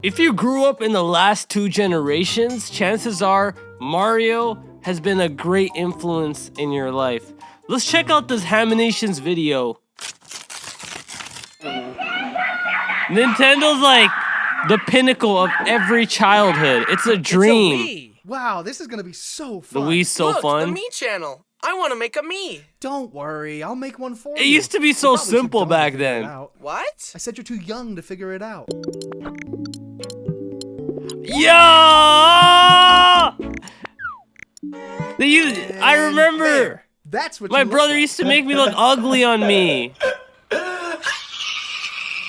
If you grew up in the last 2 generations, chances are Mario has been a great influence in your life. Let's check out this Haminations video. Nintendo like the pinnacle of every childhood. It's a dream. It's a Wii. Wow, this is gonna be so fun. The Wii's so Look, fun. the Mii channel. I want to make a Mii. Don't worry, I'll make one for you. It used to be so You probably too simple dumb to back figure it then. out. What? I said you're too young to figure it out. Yeah! I remember. There. That's what My you look brother like. used to make me look ugly on me.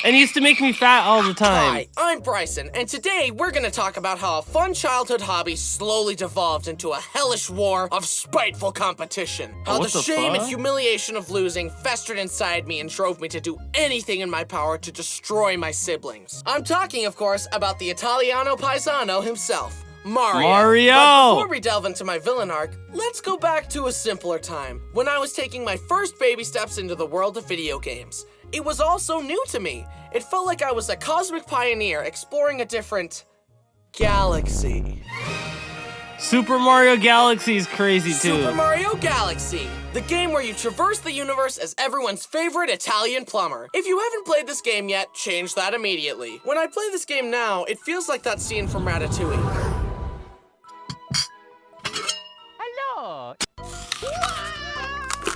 And he used to make me fat all the time. Hi, I'm Bryson, and today we're gonna talk about how a fun childhood hobby slowly devolved into a hellish war of spiteful competition. How What the the shame and fuck? humiliation of losing festered inside me and drove me to do anything in my power to destroy my siblings. I'm talking, of course, about the Italiano Paisano himself, Mario. Mario! But before we delve into my villain arc, let's go back to a simpler time, when I was taking my first baby steps into the world of video games. It was all so new to me. It felt like I was a cosmic pioneer exploring a different galaxy. Super Mario Galaxy is crazy too. Super Mario Galaxy, the game where you traverse the universe as everyone's favorite Italian plumber. If you haven't played this game yet, change that immediately. When I play this game now, it feels like that scene from Ratatouille. Hello.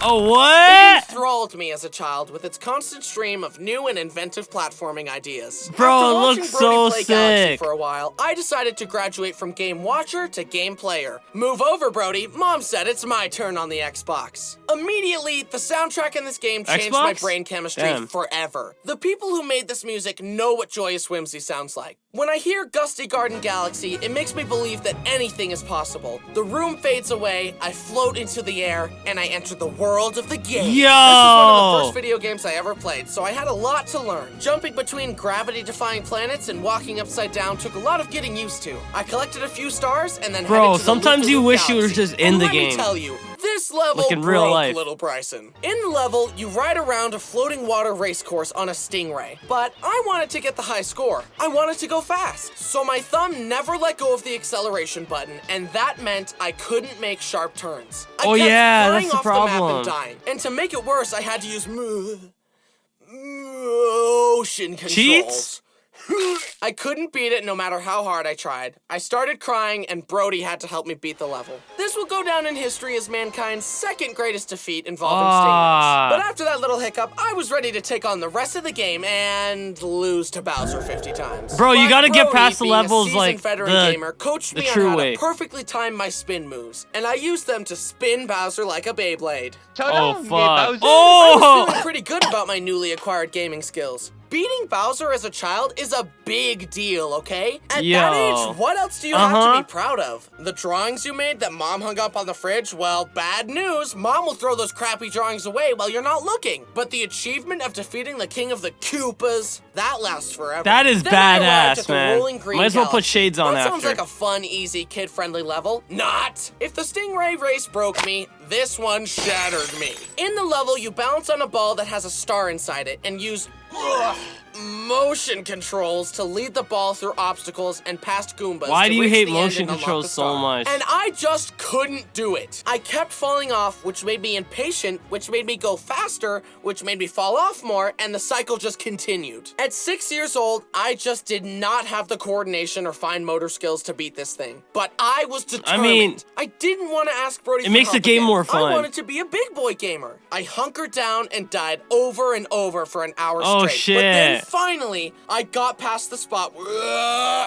Oh, It what? enthralled me as a child with its constant stream of new and inventive platforming ideas. Bro, After it watching looks Brody so play Galaxy sick. for a while, I decided to graduate from game watcher to game player. Move over, Brody. Mom said it's my turn on the Xbox. Immediately, the soundtrack in this game changed my Xbox? brain chemistry Damn. forever. The people who made this music know what joyous whimsy sounds like. When I hear Gusty Garden Galaxy, it makes me believe that anything is possible. The room fades away, I float into the air, and I enter the world of the game. Yo! This is one of the first video games I ever played, so I had a lot to learn. Jumping between gravity-defying planets and walking upside down took a lot of getting used to. I collected a few stars and then Bro, headed to the sometimes you loop-de-loop wish you were galaxy. just in And the let game. me tell you, this level Like in real broke life. little Bryson. In the level, you ride around a floating water race course on a Stingray. But I wanted to get the high score. I wanted to go fast. So my thumb never let go of the acceleration button, and that meant I couldn't make sharp turns. I Oh, kept yeah, flying that's the off the map problem. and dying. And to make it worse, I had to use motion controls. Cheats? I couldn't beat it no matter how hard I tried. I started crying and Brody had to help me beat the level. This will go down in history as mankind's second greatest defeat involving stingrays. But after that little hiccup, I was ready to take on the rest of the game and lose to Bowser 50 times. Bro, you But gotta get Brody, past the being a levels seasoned like veteran the gamer, coached me true on how way. to perfectly time my spin moves, and I used them to spin Bowser like a Beyblade. Oh, fuck. I was Oh! feeling pretty good about my newly acquired gaming skills. Beating Bowser as a child is a big deal, okay? At that Yo. age, what else do you have to be proud of? The drawings you made that Mom hung up on the fridge? Well, bad news. Mom will throw those crappy drawings away while you're not looking. But the achievement of defeating the king of the Koopas, that lasts forever. That is Then I arrived badass, at the man. Rolling Green Might as well put Galaxy. shades on That sounds after. like a fun, easy, kid-friendly level. Not! If the Stingray race broke me, this one shattered me. In the level, you bounce on a ball that has a star inside it and use motion controls to lead the ball through obstacles and past Goombas. Why to do you reach hate the end motion and unlock controls the so star. much? And I just couldn't do it. I kept falling off, which made me impatient, which made me go faster, which made me fall off more, and the cycle just continued. At 6 years old, I just did not have the coordination or fine motor skills to beat this thing. But I was determined. I didn't want to ask Brody It for makes the help game again. more fun. I wanted to be a big boy gamer. I hunkered down and died over and over for an hour Oh, straight. But then shit. finally, I got past the spot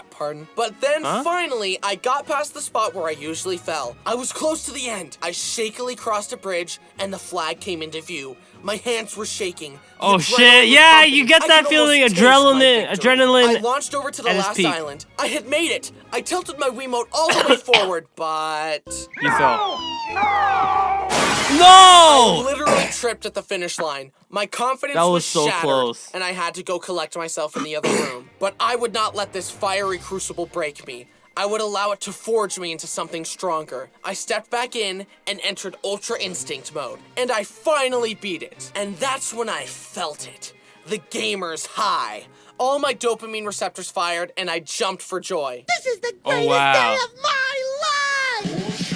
pardon. But then finally, I got past the spot where I usually fell. I was close to the end. I shakily crossed a bridge, and the flag came into view. My hands were shaking. The Oh, adrenaline shit. was Yeah, pumping. you get I that could feeling, almost taste my adrenaline- victory. adrenaline I launched over to the at its last peak. island. I had made it. I tilted my Wiimote all the way forward, but You fell. I No! literally tripped at the finish line. My confidence That was so shattered, close. and I had to go collect myself in the other room. But I would not let this fiery crucible break me. I would allow it to forge me into something stronger. I stepped back in and entered Ultra Instinct mode, and I finally beat it. And that's when I felt it. The gamer's high. all my dopamine receptors fired, and I jumped for joy. This is the Oh, greatest wow. day of my life!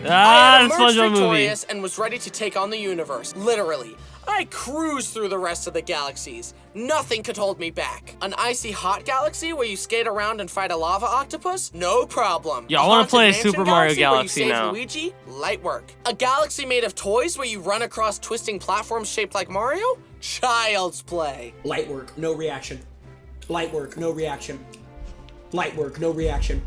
I Ah, had the emerged SpongeBob movie. victorious and was ready to take on the universe, literally. I cruised through the rest of the galaxies. Nothing could hold me back. An icy hot galaxy where you skate around and fight a lava octopus? No problem. Yeah, I A wanna haunted play a mansion Super Mario where you Galaxy save now. Luigi? Light work. A galaxy made of toys where you run across twisting platforms shaped like Mario? Child's play. Light work, no reaction. Light work, no reaction. Light work, no reaction.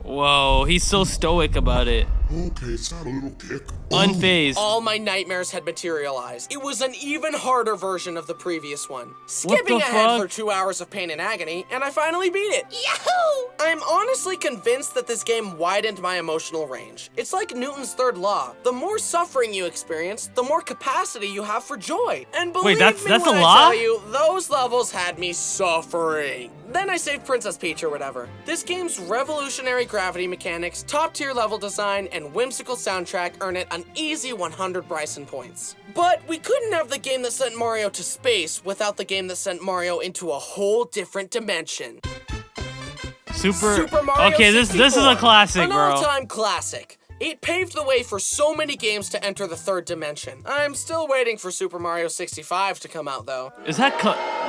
Whoa, he's so stoic about it. Okay, it's not a little kick. Unfazed. All my nightmares had materialized. It was an even harder version of the previous one. Skipping the ahead fuck? for 2 hours of pain and agony, and I finally beat it. Yahoo! I'm honestly convinced that this game widened my emotional range. It's like Newton's third law. The more suffering you experience, the more capacity you have for joy. And believe that's me a when I law? tell you, those levels had me suffering. Then I saved Princess Peach or whatever. This game's revolutionary gravity mechanics, top-tier level design, and whimsical soundtrack earn it an easy 100 Bryson points. But we couldn't have the game that sent Mario to space without the game that sent Mario into a whole different dimension. Super Mario Okay, this is a 64, classic, an bro. all-time classic. It paved the way for so many games to enter the third dimension. I'm still waiting for Super Mario 65 to come out, though. Is that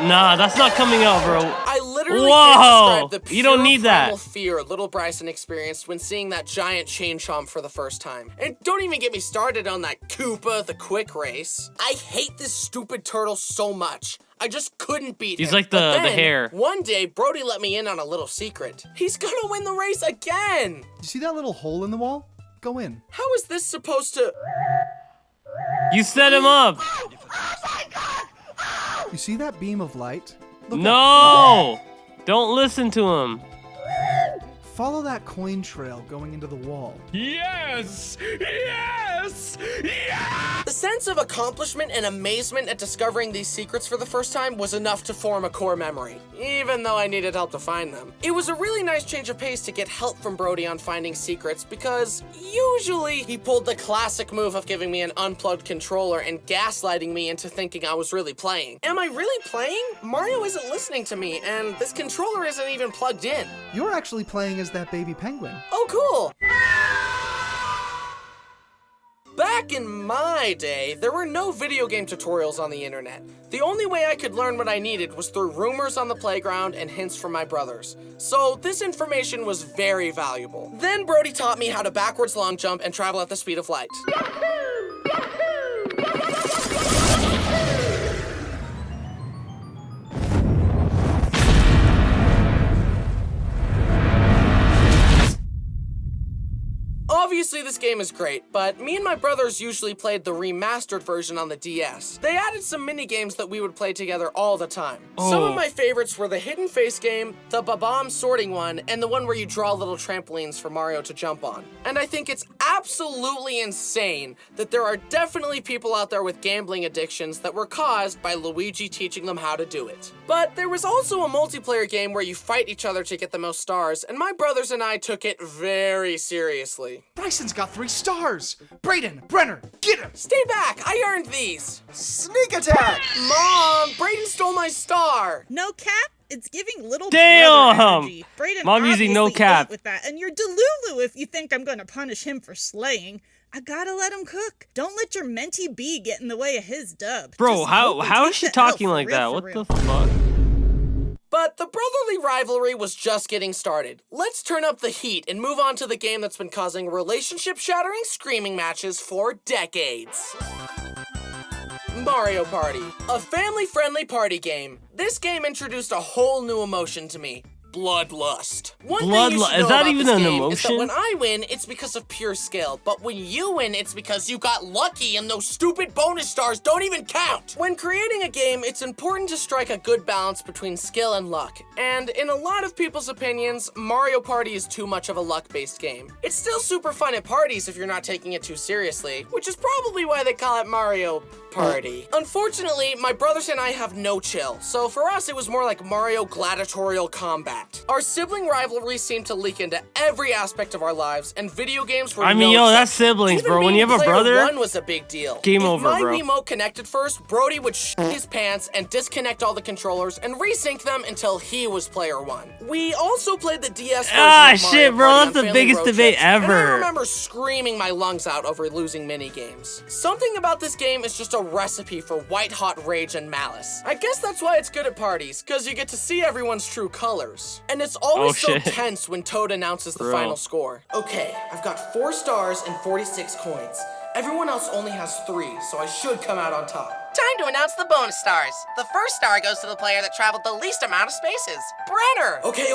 Nah, that's not coming out, bro. I literally Whoa! can't describe the You don't pure need that. primal fear little Bryson experienced when seeing that giant chain chomp for the first time. And don't even get me started on that Koopa the Quick Race. I hate this stupid turtle so much. I just couldn't beat him. He's like But the then, hare. One day, Brody let me in on a little secret. He's gonna win the race again! You see that little hole in the wall? Go in. How is this supposed to... You set him up. You see that beam of light? Look up. No! Don't listen to him. Follow that coin trail going into the wall. Yes! Yes! Yes! The sense of accomplishment and amazement at discovering these secrets for the first time was enough to form a core memory, even though I needed help to find them. It was a really nice change of pace to get help from Brody on finding secrets because usually he pulled the classic move of giving me an unplugged controller and gaslighting me into thinking I was really playing. Am I really playing? Mario isn't listening to me, and this controller isn't even plugged in. You're actually playing as that baby penguin. Oh, cool! Back in my day, there were no video game tutorials on the internet. The only way I could learn what I needed was through rumors on the playground and hints from my brothers. So this information was very valuable. Then Brody taught me how to backwards long jump and travel at the speed of light. Obviously, this game is great, but me and my brothers usually played the remastered version on the DS. They added some mini games that we would play together all the time. Some of my favorites were the Hidden Face game, the Babam sorting one, and the one where you draw little trampolines for Mario to jump on. And I think it's absolutely insane that there are definitely people out there with gambling addictions that were caused by Luigi teaching them how to do it. But there was also a multiplayer game where you fight each other to get the most stars, and my brothers and I took it very seriously. Bryson's got 3 stars! Brayden, Brenner, get him! Stay back! I earned these! Sneak attack! Mom! Brayden stole my star! No cap? It's giving little Damn! brother energy. Brayden Mom using no obviously cap. ate with that, and you're Delulu if you think I'm gonna punish him for slaying. I gotta let him cook. Don't let your mentee bee get in the way of his dub. Bro, Just how hope he how is takes she the L talking for like real, that? for What real. the fuck? But the brotherly rivalry was just getting started. Let's turn up the heat and move on to the game that's been causing relationship-shattering screaming matches for decades. Mario Party, a family-friendly party game. This game introduced a whole new emotion to me. Bloodlust. One thing you should Is know that about even this an game is emotion? that when I win, it's because of pure skill. But when you win, it's because you got lucky and those stupid bonus stars don't even count. When creating a game, it's important to strike a good balance between skill and luck. And in a lot of people's opinions, Mario Party is too much of a luck-based game. It's still super fun at parties if you're not taking it too seriously, which is probably why they call it Mario Party. Unfortunately, my brothers and I have no chill, so for us it was more like Mario Gladiatorial Combat. that. Our sibling rivalry seemed to leak into every aspect of our lives, and video games were I mean, no yo, that's exception. siblings, Even bro. When being you have a player brother, one was a big deal. game if over, my bro. remote connected first, Brody would shit his pants and disconnect all the controllers and resync them until he was player one. We also played the DS version Ah, of Mario shit, bro, Party that's on the family biggest road debate trips, and I ever. remember screaming my lungs out over losing mini games. Something about this game is just a recipe for white-hot rage and malice. I guess that's why it's good at parties, because you get to see everyone's true colors. And it's always so shit. tense when Toad announces the Bro. final score. Okay, I've got 4 stars and 46 coins. Everyone else only has 3, so I should come out on top. Time to announce the bonus stars. The first star goes to the player that traveled the least amount of spaces, Brenner. Okay.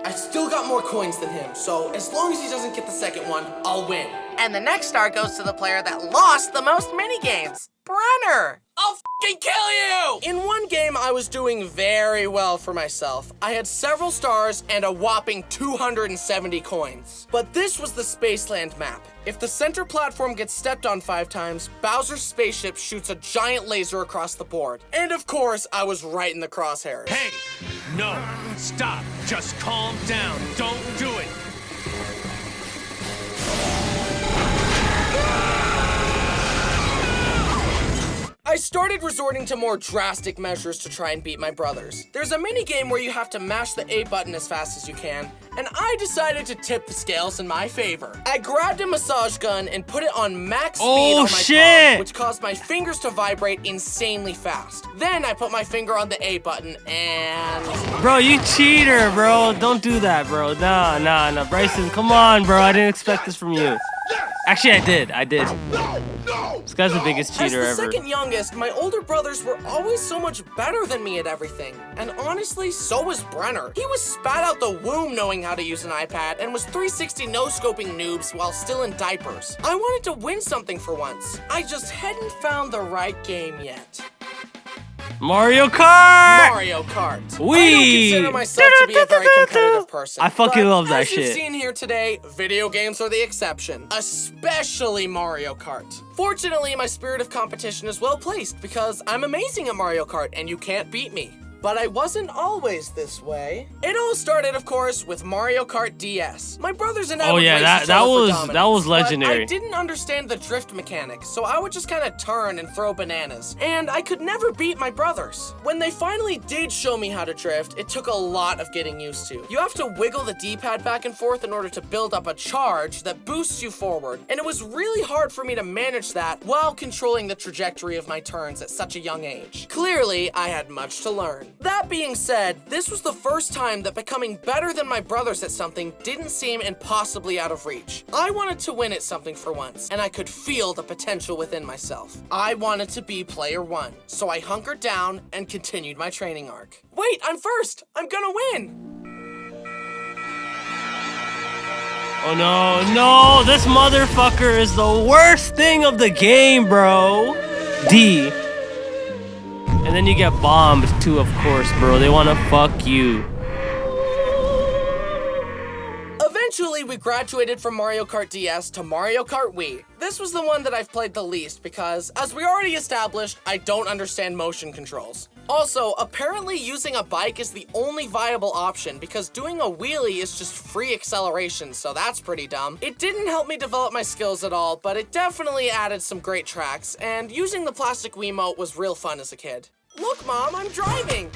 I still got more coins than him, so as long as he doesn't get the second one, I'll win. And the next star goes to the player that lost the most minigames, Brenner. I'll f***ing kill you! In one game, I was doing very well for myself. I had several stars and a whopping 270 coins. But this was the Spaceland map. If the center platform gets stepped on 5 times, Bowser's spaceship shoots a giant laser across the board. And of course, I was right in the crosshairs. Hey, no, stop. Just calm down. Don't do it. I started resorting to more drastic measures to try and beat my brothers. There's a mini game where you have to mash the A button as fast as you can, and I decided to tip the scales in my favor. I grabbed a massage gun and put it on max speed on my palm, which caused my fingers to vibrate insanely fast. Then I put my finger on the A button and... Bro, you cheater, bro. Don't do that, bro. Nah. Bryson, come on, bro. I didn't expect this from you. Actually, I did. This guy's the biggest cheater As the ever. second youngest, my older brothers were always so much better than me at everything. And honestly, so was Brenner. He was spat out the womb knowing how to use an iPad and was 360 no-scoping noobs while still in diapers. I wanted to win something for once. I just hadn't found the right game yet. Mario Kart! Mario Kart. Wee! I don't consider myself to be a very competitive person. I fucking but love that as you've shit. seen here today, video games are the exception, especially Mario Kart. Fortunately, my spirit of competition is well placed because I'm amazing at Mario Kart and you can't beat me. But I wasn't always this way. It all started, of course, with Mario Kart DS. My brothers and I would race each other for dominance, that was but legendary. I didn't understand the drift mechanic, so I would just kind of turn and throw bananas. And I could never beat my brothers. When they finally did show me how to drift, it took a lot of getting used to. You have to wiggle the D-pad back and forth in order to build up a charge that boosts you forward. And it was really hard for me to manage that while controlling the trajectory of my turns at such a young age. Clearly, I had much to learn. That being said, this was the first time that becoming better than my brothers at something didn't seem impossibly out of reach. I wanted to win at something for once, and I could feel the potential within myself. I wanted to be player one, so I hunkered down and continued my training arc. Wait, I'm first! I'm gonna win! Oh no, this motherfucker is the worst thing of the game, bro. D. And then you get bombed too, of course, bro. They wanna fuck you. Eventually, we graduated from Mario Kart DS to Mario Kart Wii. This was the one that I've played the least because, as we already established, I don't understand motion controls. Also, apparently using a bike is the only viable option because doing a wheelie is just free acceleration, so that's pretty dumb. It didn't help me develop my skills at all, but it definitely added some great tracks, and using the plastic Wiimote was real fun as a kid. Look, Mom, I'm driving!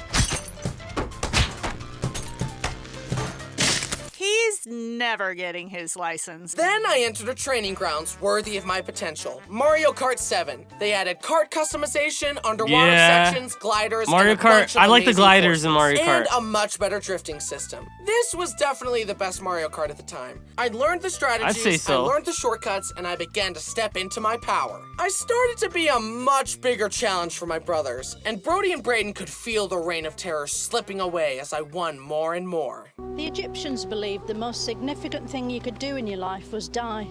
He's never getting his license. Then I entered a training grounds worthy of my potential. Mario Kart 7. They added kart customization, underwater sections, gliders, Mario and a bunch Kart. of I like the amazing gliders in Mario courses, Kart. and a much better drifting system. This was definitely the best Mario Kart at the time. I learned the strategies, I'd say so. I learned the shortcuts, and I began to step into my power. I started to be a much bigger challenge for my brothers, and Brody and Brayden could feel the reign of terror slipping away as I won more and more. The Egyptians believed the most significant thing you could do in your life was die.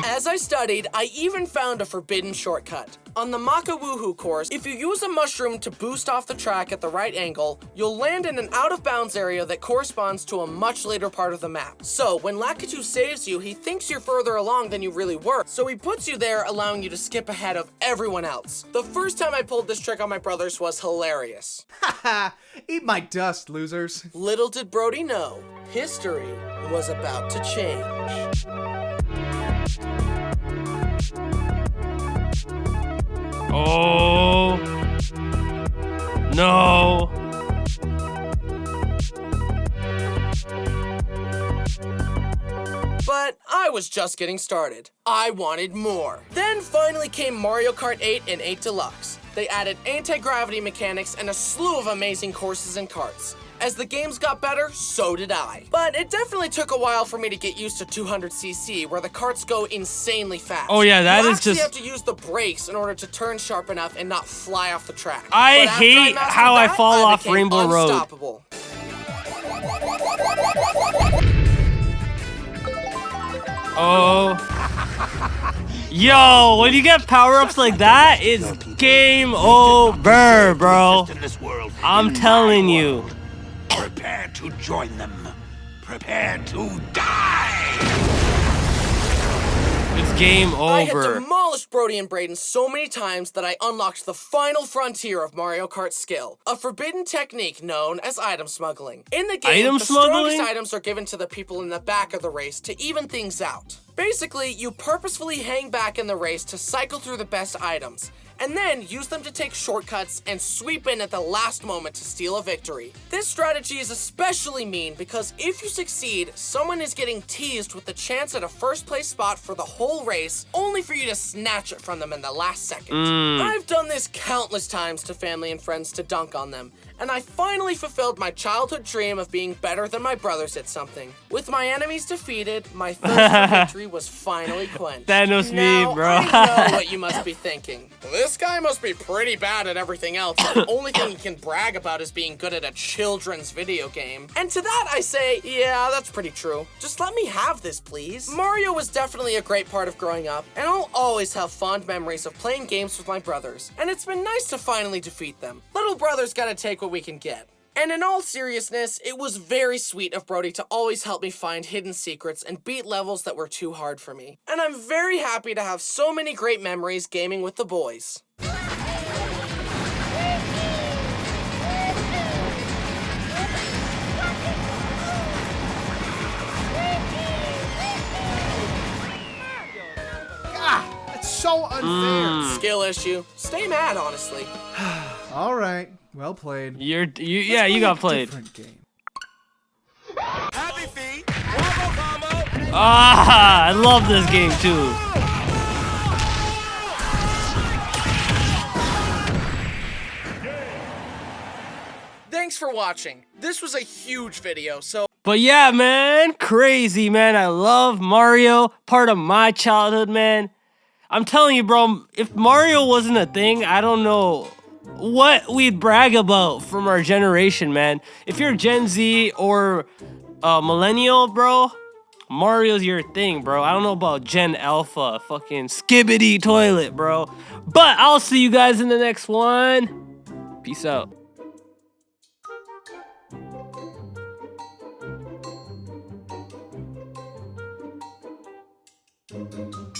As I studied, I even found a forbidden shortcut. On the Maka Woohoo course, if you use a mushroom to boost off the track at the right angle, you'll land in an out-of-bounds area that corresponds to a much later part of the map. So, when Lakitu saves you, he thinks you're further along than you really were, so he puts you there, allowing you to skip ahead of everyone else. The first time I pulled this trick on my brothers was hilarious. Haha, eat my dust, losers. Little did Brody know, history was about to change. Oh. No. But I was just getting started. I wanted more. Then finally came Mario Kart 8 and 8 Deluxe. They added anti-gravity mechanics and a slew of amazing courses and karts. As the games got better, so did I. But it definitely took a while for me to get used to 200cc, where the karts go insanely fast. Oh yeah, that you is just... You have to use the brakes in order to turn sharp enough and not fly off the track. I hate how I fall off Rainbow Road. Unstoppable. Oh. Yo, when you get power-ups like that, it's game over, bro. I'm telling you. Prepare to join them. Prepare to die! It's game over. I had demolished Brody and Braden so many times that I unlocked the final frontier of Mario Kart skill, a forbidden technique known as item smuggling. In the game, the strongest items are given to the people in the back of the race to even things out. Basically, you purposefully hang back in the race to cycle through the best items, and then use them to take shortcuts and sweep in at the last moment to steal a victory. This strategy is especially mean because if you succeed, someone is getting teased with the chance at a first place spot for the whole race, only for you to snatch it from them in the last second. I've done this countless times to family and friends to dunk on them, and I finally fulfilled my childhood dream of being better than my brothers at something. With my enemies defeated, my thirst for victory was finally quenched. Thanos now, me, bro. I know what you must be thinking. This guy must be pretty bad at everything else. The only thing he can brag about is being good at a children's video game. And to that I say, yeah, that's pretty true. Just let me have this, please. Mario was definitely a great part of growing up, and I'll always have fond memories of playing games with my brothers. And it's been nice to finally defeat them. Little brothers gotta take what we can get. And in all seriousness, it was very sweet of Brody to always help me find hidden secrets and beat levels that were too hard for me. And I'm very happy to have so many great memories gaming with the boys. That's so unfair. Skill issue. Stay mad, honestly. All right, well played. You got played. Different game. Happy feet. Combo combo. Ah, I love this game too. Thanks for watching. This was a huge video, so... But yeah, man, crazy, man. I love Mario, part of my childhood, man. I'm telling you, bro, if Mario wasn't a thing, I don't know what we'd brag about from our generation, man. If you're Gen Z or millennial, bro, Mario's your thing, bro. I don't know about Gen Alpha, fucking skibbity toilet, bro. But I'll see you guys in the next one. Peace out.